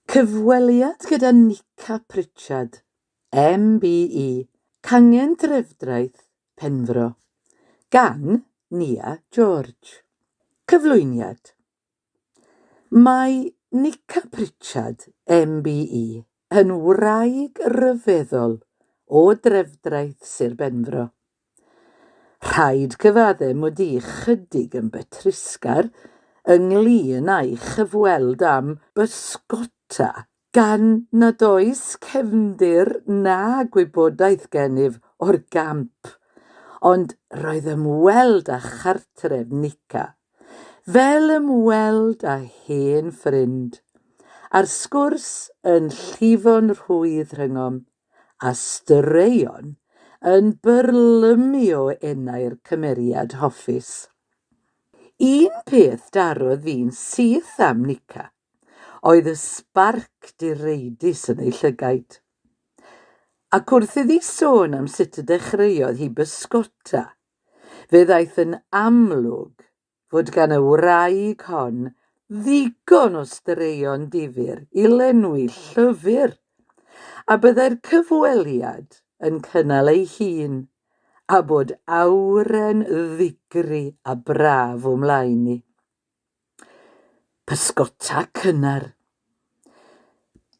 Cyfweliad gyda Nica Pritchard, MBE, Cangen Trefdraeth, Penfro, gan Nia George. Cyflwyniad. Mae Nica Pritchard, MBE, yn wraig ryfeddol o Trefdraeth Sir Penfro. Rhaid cyfadde mod i chydig yn betrisgar ynglŷn â'i chyfweld am bysgota gan nad oes cefndir na gwybodaeth gennyf o'r gamp, ond roedd ymweld â chartref Nica, fel ymweld â hen ffrind, a'r sgwrs yn llifo'n rhwydd rhyngom, a straeon yn byrlymu o enau'r cymeriad hoffus. Un peth darodd fi'n syth am Nica oedd y sbarc direidus yn ei llygaid. Ac wrth iddi sôn am sut y dechreuodd hi bysgota, fe ddaeth yn amlwg fod gan y wraig hon ddigon o straeon difyr i lenwi llyfr, a byddai'r cyfweliad yn cynnal ei hun, a bod awren ddigri a braf o mlaen ni. Pysgota cynnar.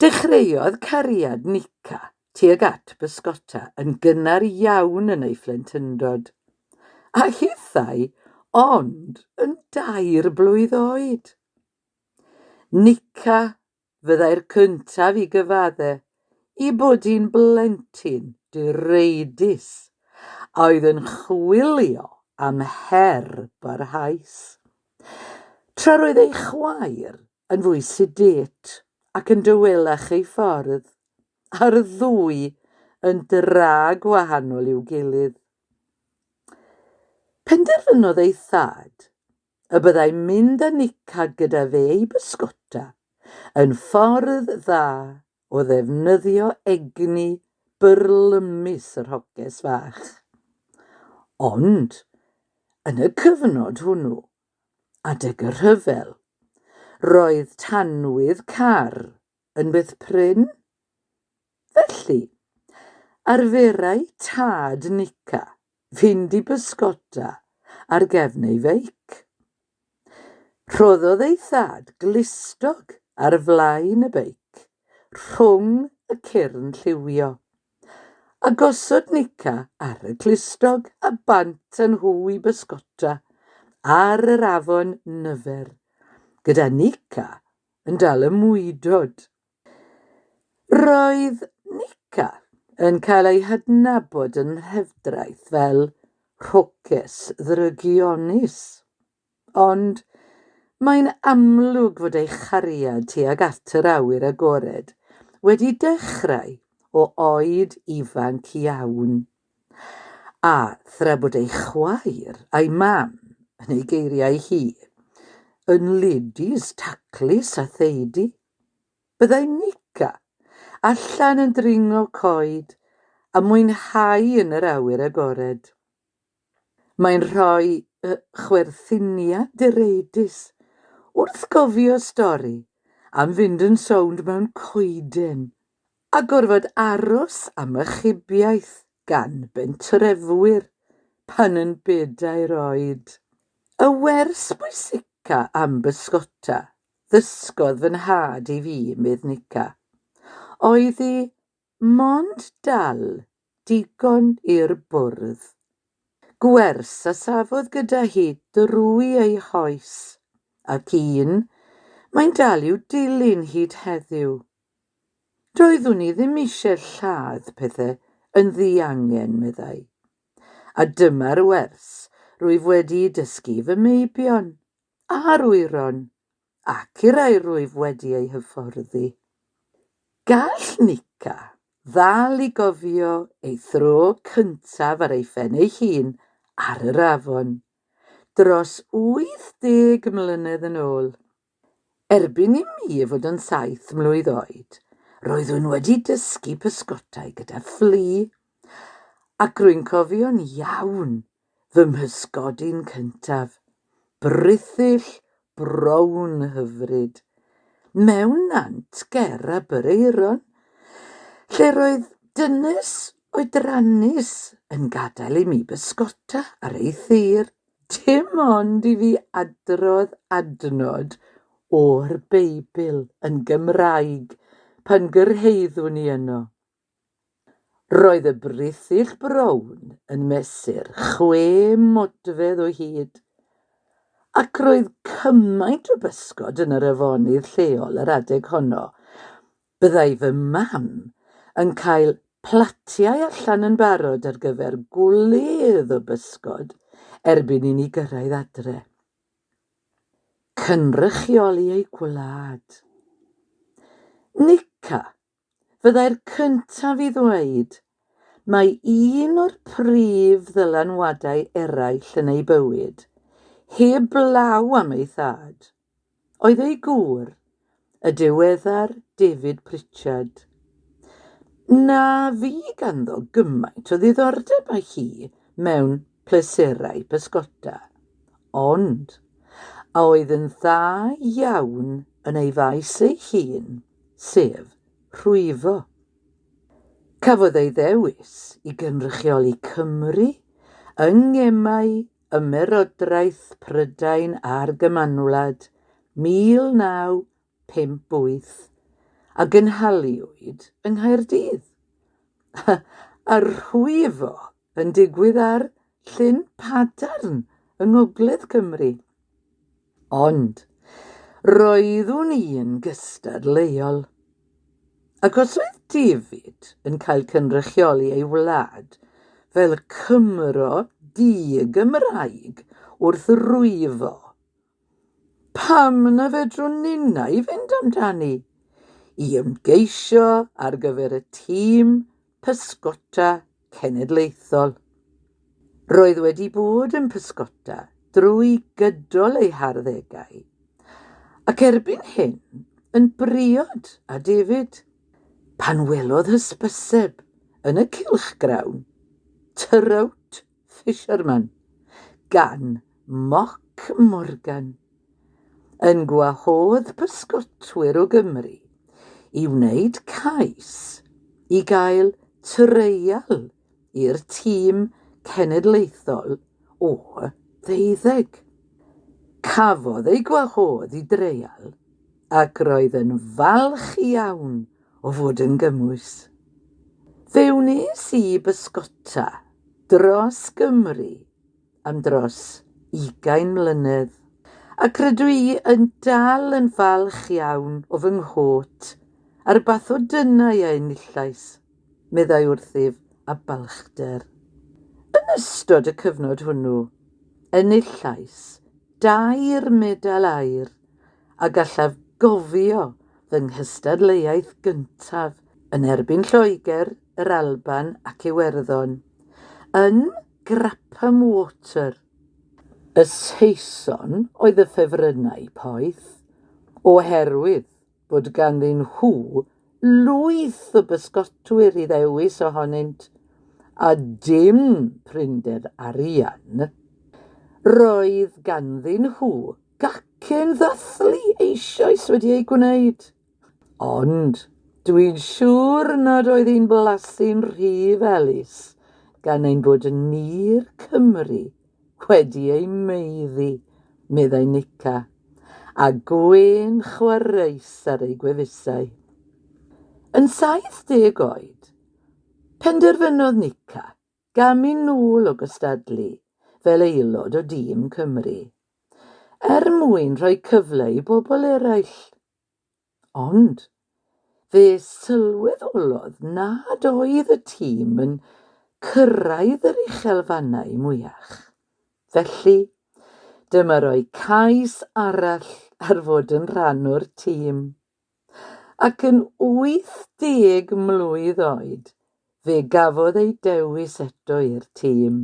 Dechreuodd cariad Nica tuag at bysgota yn gynnar iawn yn ei phlentyndod, a hithau ond yn 2 blwydd oed. Nica fyddai'r cyntaf i gyfadde i bod hi'n blentyn direidus a oedd yn chwilio am her barhaus. Tra roedd ei chwaer yn fwy sedét ac yn dywelach ei ffordd, a'r ddwy yn gwahanol i'w gilydd. Penderfynodd ei thad y byddai mynd â Nica gyda fe i bysgota yn ffordd dda o ddefnyddio egni byrlymus yr hoges fach. Ond, yn y cyfnod hwnnw, adeg y rhyfel, roedd tanwydd car yn beth prin. Felly, arferai tad Nica fynd i bysgota ar gefn ei feic. Rhoddodd ei thad glistog ar flaen y beic, rhwng y cyrn lliwio, a gosod Nica ar y clustog a bant yn nhw i bysgota ar yr afon Nyfer, gyda Nica yn dal y mwydod. Roedd Nica yn cael ei hadnabod yn Trefdraeth fel rhoces ddrygionus, ond mae'n amlwg fod ei chariad tuag at yr awyr agored wedi dechrau o oed ifanc iawn. A thra bod ei chwaer a'i mam, yn ei geiriau hi, yn ladies taclus a theidi, byddai Nica allan yn dringo coed a mwynhau yn yr awyr agored. Mae'n rhoi chwerthinia direidus wrth gofio stori am fynd yn sownd mewn coeden, a gorfod aros am ychubiaeth gan bentrefwyr pan yn 4 oed. Y wers bwysica am bysgota ddysgodd fy nhad i fi, medd Nica, oedd hi mond dal digon i'r bwrdd. Gwers a safodd gyda hi drwy ei hoes, ac mae'n dal i'w dilyn hyd heddiw. Doeddwn i ddim eisiau lladd pethau yn ddiangen, meddai. A dyma'r wers rwyf wedi dysgu fy meibion, a'r wyron, ac i rai rwyf wedi ei hyfforddi. Gall Nica ddal i gofio ei thro cyntaf ar ei phen ei hun ar yr afon, dros 80 mlynedd yn ôl. Erbyn i mi fod yn 7 mlwydd oed, roeddwn wedi dysgu pysgotau gyda fflu, ac rwy'n cofio'n iawn fy mhysgodyn cyntaf, brithyll brown hyfryd, mewn nant ger a Byreiron, lle roedd dynes oedrannus yn gadael i mi bysgota ar ei thir, dim ond i fi adrodd adnod o'r Beibl yn Gymraeg pan gyrheiddwn ni yno. Roedd y brithyll brown yn mesur 6 modfedd o hyd, ac roedd cymaint o bysgod yn yr afonydd lleol yr adeg honno. Byddai fy mam yn cael platiau allan yn barod ar gyfer gwledd o bysgod erbyn i ni gyrraedd adre. Cynrychioli ei gwlad. Nica, fyddai'r cyntaf i ddweud, mae un o'r prif ddylanwadau eraill yn ei bywyd, heb law am ei thad, oedd ei gŵr, y diweddar Nica Pritchard. Na fi ganddo gymaint o ddiddordeb â hi mewn pleserau pysgota, ond a oedd yn dda iawn yn ei faes ei hun, sef rhwyfo. Cafodd ei ddewis i gynrychioli Cymru yng ngemau ymerodraeth Prydain a'r Gymanwlad 1958 a gynhaliwyd yng Nghaerdydd. A rhwyfo yn digwydd ar Llyn Padarn yng Ngogledd Cymru. Ond roeddwn i'n gystadleuol, ac os oedd David yn cael cynrychioli ei wlad fel Cymro di-Gymraeg wrth rwyfo, pam na fedrwn ninna i fynd amdani i ymgeisio ar gyfer y tîm pysgota cenedlaethol. Roedd wedi bod yn pysgota drwy gydol ei harddegau, ac erbyn hyn yn briod â David, pan welodd hysbyseb yn y cylchgrawn Trout Fisherman gan Moc Morgan yn gwahodd pysgotwyr o Gymru i wneud cais i gael treial i'r tîm cenedlaethol o 12. Cafodd ei gwahodd i dreial ac roedd yn falch iawn o fod yn gymwys. Fe wnes i bysgota dros Gymru am dros 20 mlynedd, ac rydw i yn dal yn falch iawn o fy nghot a'r bathodynau a enillais, meddai wrthyf a balchder. Yn ystod y cyfnod hwnnw, enillais 2 medal aur a gallaf gofio fy nghystadleuaeth gyntaf yn erbyn Lloegr, yr Alban ac Iwerddon yn Grapam Water. Y Saeson oedd y ffefrynnau poeth, oherwydd bod ganddyn nhw lwyth o bysgotwyr i ddewis ohonynt, a dim prinder arian. Roedd ganddyn nhw gacen ddathlu eisoes wedi ei gwneud. Ond dwi'n siŵr nad oedd hi'n blasu'n rhy felys gan ein bod yn Nia Cymru wedi ei meiddi, meddai Nica, a gwen chwareus ar ei gwefusau. Yn 70 oed, penderfynodd Nica gamu nôl o gystadlu fel aelod o dîm Cymru, mwyn rhoi cyfle i bobl eraill. Ond fe sylweddolodd nad oedd y tîm yn cyrraedd yr uchelfannau mwyach. Felly, dyma roi cais arall ar fod yn rhan o'r tîm. Ac yn 80 mlwydd oed, fe gafodd ei dewis eto i'r tîm.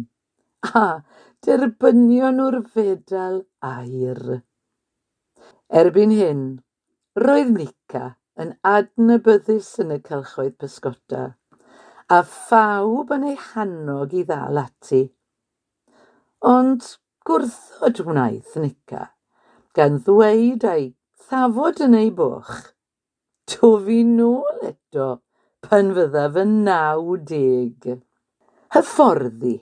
A derbynion nhw'r fedal aur. Erbyn hyn, roedd Nica yn adnabyddus yn y cylchoedd pysgota, a phawb yn ei hannog i ddal ati. Ond gwrthod wnaeth Nica gan ddweud ei thafod yn ei bwch, tofi nôl eto pan fyddaf yn 90. Hyfforddi,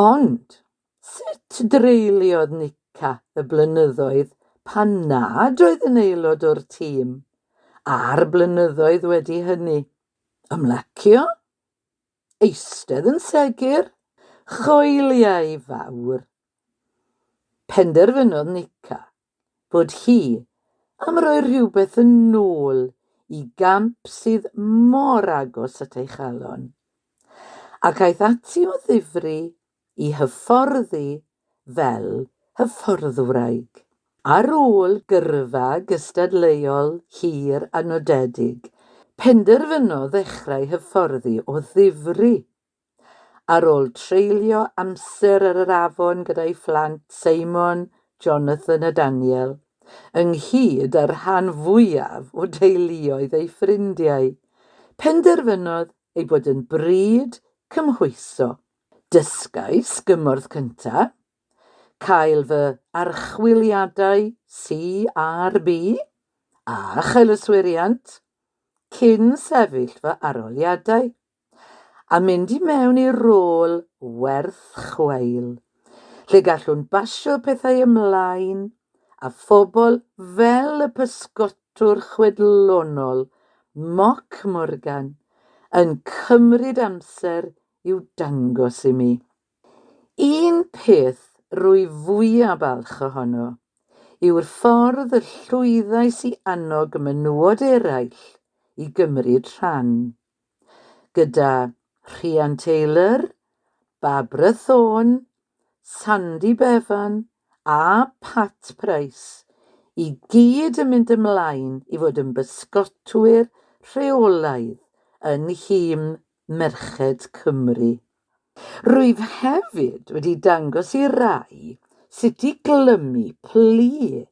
ond sut dreuliodd Nica y blynyddoedd pan nad oedd yn aelod o'r tîm, a'r blynyddoedd wedi hynny? Ymlacio? Eistedd yn segur? Choeliau fawr. Penderfynodd Nica bod hi am roi rhywbeth yn ôl i gamp sydd mor agos at ei chalon, ac aeth ati o ddifri i hyfforddi fel hyfforddwraig. Ar ôl gyrfa gystadleuol hir a nodedig, penderfynodd ddechrau hyfforddi o ddifri. Ar ôl treulio amser ar yr afon gyda'i phlant Simon, Jonathan a Daniel, ynghyd â'r rhan fwyaf o deuluoedd ei ffrindiau, penderfynodd ei bod yn bryd cymhwyso. Dysgais gymorth cyntaf, cael fy archwiliadau CRB a chylyswiriant, cyn sefyll fy arholiadau, a mynd i mewn i rôl werth chweil, lle gallwn basio pethau ymlaen a phobl fel y pysgotwr chwedlonol Moc Morgan yn cymryd amser i'w dangos i mi. Un peth rwy fwyaf balch ohono yw'r ffordd y llwyddais i annog menywod eraill i gymryd rhan, gyda Rhian Taylor, Barbara Thorne, Sandy Bevan a Pat Price i gyd yn mynd ymlaen i fod yn bysgotwyr rheolaidd yn nhîm Merched Cymru. Rwyf hefyd wedi dangos i rai sut i glymu plu,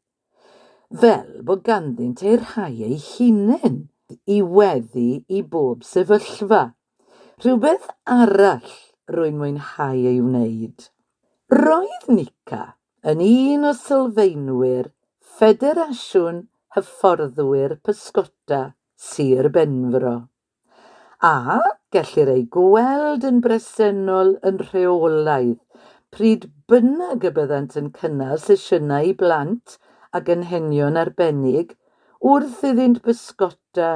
fel bod ganddynt eu rhai eu hunain i weddi i bob sefyllfa, rhywbeth arall rwy'n mwynhau ei wneud. Roedd Nica yn un o sylfaenwyr Ffederasiwn Hyfforddwyr Pysgota Sir Penfro, a gellir ei gweld yn bresennol yn rheolaidd pryd bynnag y byddant yn cynnal sesiynau i blant ac anghenion arbennig wrth iddynt bysgota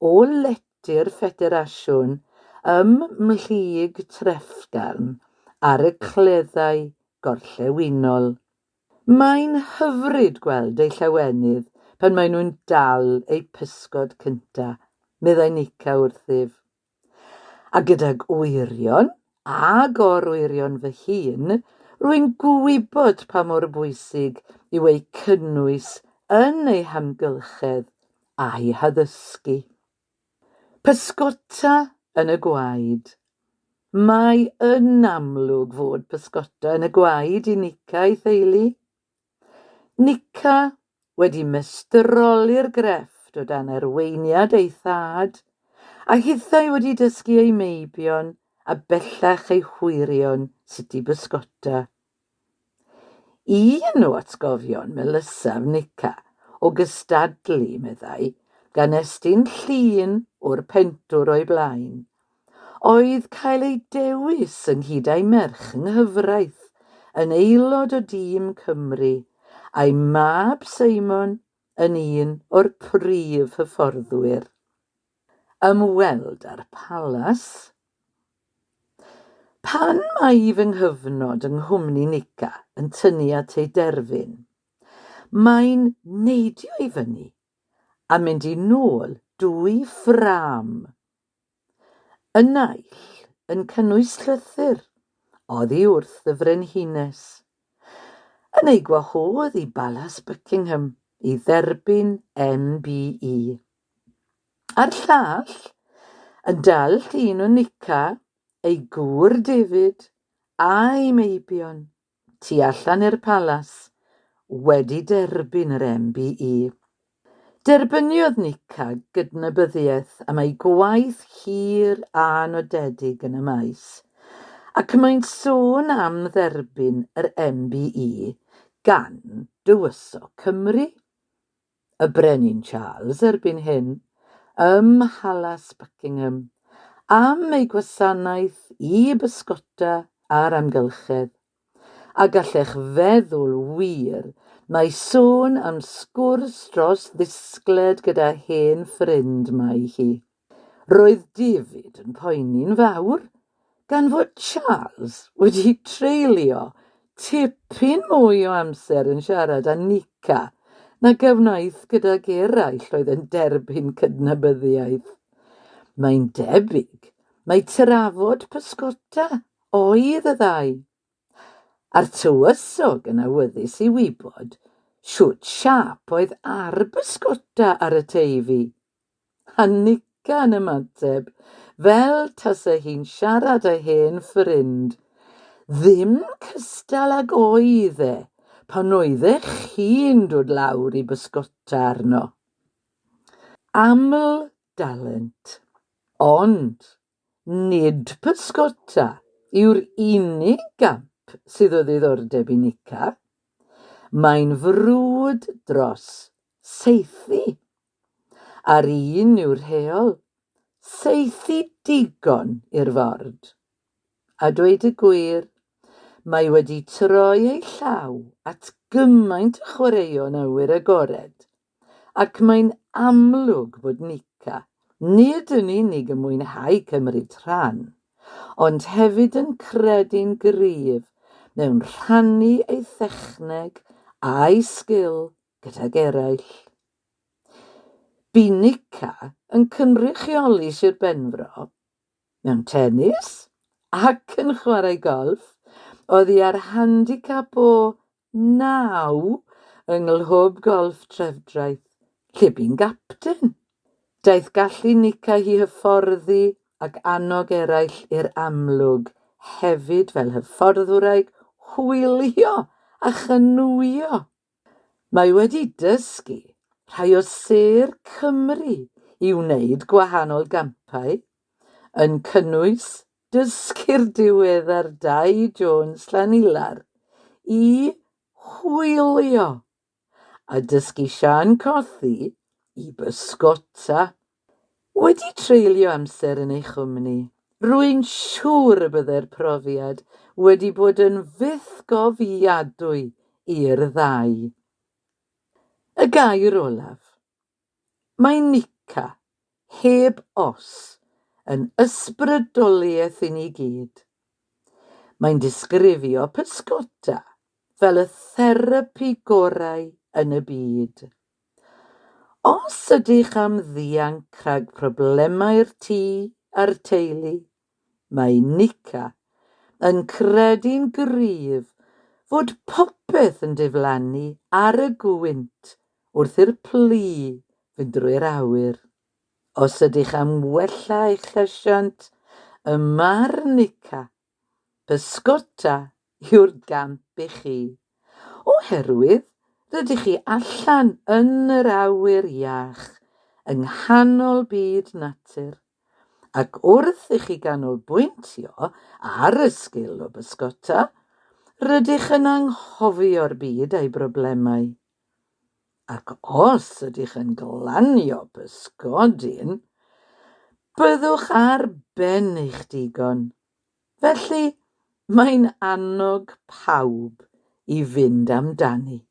o letu'r Ffederasiwn ym mhlug Trefdraeth ar y cleddau gorllewinol. Mae'n hyfryd gweld ei llawenydd pan maen nhw'n dal eu pysgod cynta, meddai Nica wrthyf. A gydag wyrion a gorwyrion fy hun, rwy'n gwybod pa mor bwysig yw ei cynnwys yn ei hamgylchedd a'i haddysgu. Pysgota yn y gwaed. Mae yn amlwg fod pysgota yn y gwaed i Nica ei theulu. Nica wedi mestroli'r grefft o dan arweiniad ei thad, a hithau wedi dysgu ei meibion a bellach ei chwirion sut i bysgota. Un o atgofion melysaf Nica o gystadlu, meddai, gan estyn llun o'r pentwr o'i blaen, oedd cael ei dewis ynghyd â'i merch yng nghyfraith yn aelod o dîm Cymru, a'i mab Simon yn un o'r prif hyfforddwyr. Ymweld â'r palas. Pan mae fy nghyfnod yng nghwmni Nica yn tynnu at ei derfyn, mae'n neidio i fyny a mynd i nôl 2 ffrâm. Y naill yn cynnwys llythyr oddi wrth y frenhines, yn ei gwahodd i Balas Buckingham i dderbyn MBE. A'r llall yn dal llun o Nica, ei gŵr David a'i meibion tu allan i'r palas wedi derbyn yr MBE. Derbyniodd Nica gydnabyddiaeth am ei gwaith hir a nodedig yn y maes, ac mae'n sôn am dderbyn yr MBE gan Dywysog Cymru. Y brenin Charles erbyn hyn, ym Mhalas Buckingham, am ei gwasanaeth i bysgota a'r amgylchedd, a gallech feddwl wir mae sôn am sgwrs dros ddisgled gyda hen ffrind mae hi. Roedd David yn poeni'n fawr gan fod Charles wedi treulio tipyn mwy o amser yn siarad â Nica na gyfnaeth gydag eraill oedd yn derbyn cydnabyddiaeth. Mae'n debyg mai trafod pysgota oedd y ddau. A'r tywysog yn awyddus i wybod siwt siap oedd ar bysgota ar y teifi. A Nica yn ymateb, fel tasa hi'n siarad â hen ffrind. Ddim cystal ag oedd e pan oedd chi'n dod lawr i bysgota arno. Aml dalent. Ond nid pysgota yw'r unig gamp sydd o ddiddordeb i Nica. Mae'n frwd dros saethu. A'r un yw'r rheol, saethu digon i'r ford. A dweud y gwir, mae wedi troi ei llaw at gymaint y chwaraeon awyr agored, ac mae'n amlwg bod Nica nid yn unig yn mwynhau cymryd rhan, ond hefyd yn credu'n gryf mewn rhannu ei thechneg a'i sgil gydag eraill. Bu Nica yn cynrychioli Sir Penfro mewn tennis ac yn chwarae golff. Oedd hi ar handicap o 9 yng nghlwb golff Trefdraeth, lle bu'n gapten. Daeth gallu Nica hi hyfforddi ac annog eraill i'r amlwg, hefyd fel hyfforddwraig hwylio a chynwyo. Mae wedi dysgu rhai o Sêr Cymru i wneud gwahanol gampau, yn cynnwys dysgu'r diweddar Dai Jones Llanilar i hwylio a dysgu Sian Cothi i bysgota. Wedi treulio amser yn ei chwmni, rwy'n siŵr y byddai'r profiad wedi bod yn fythgofiadwy i'r ddau. Y gair olaf. Mae Nica, heb os, yn ysbrydoliaeth i ni gyd. Mae'n disgrifio pysgota fel y therapi gorau yn y byd. Os ydych am ddianc rhag problemau'r tŷ a'r teulu, mae Nica yn credu'n gryf fod popeth yn diflannu ar y gwynt wrth i'r plu fynd drwy'r awyr. Os ydych am wella eich llesiant, y ma'r Nica, pysgota yw'r gamp i chi, oherwydd rydych chi allan yn yr awyr iach yng nghanol byd natur, ac wrth i chi ganolbwyntio ar y sgil o bysgota, rydych yn anghofio'r byd a'i broblemau. Ac os ydych yn glanio pysgodyn, byddwch ar ben eich digon. Felly, mae'n annog pawb i fynd amdani.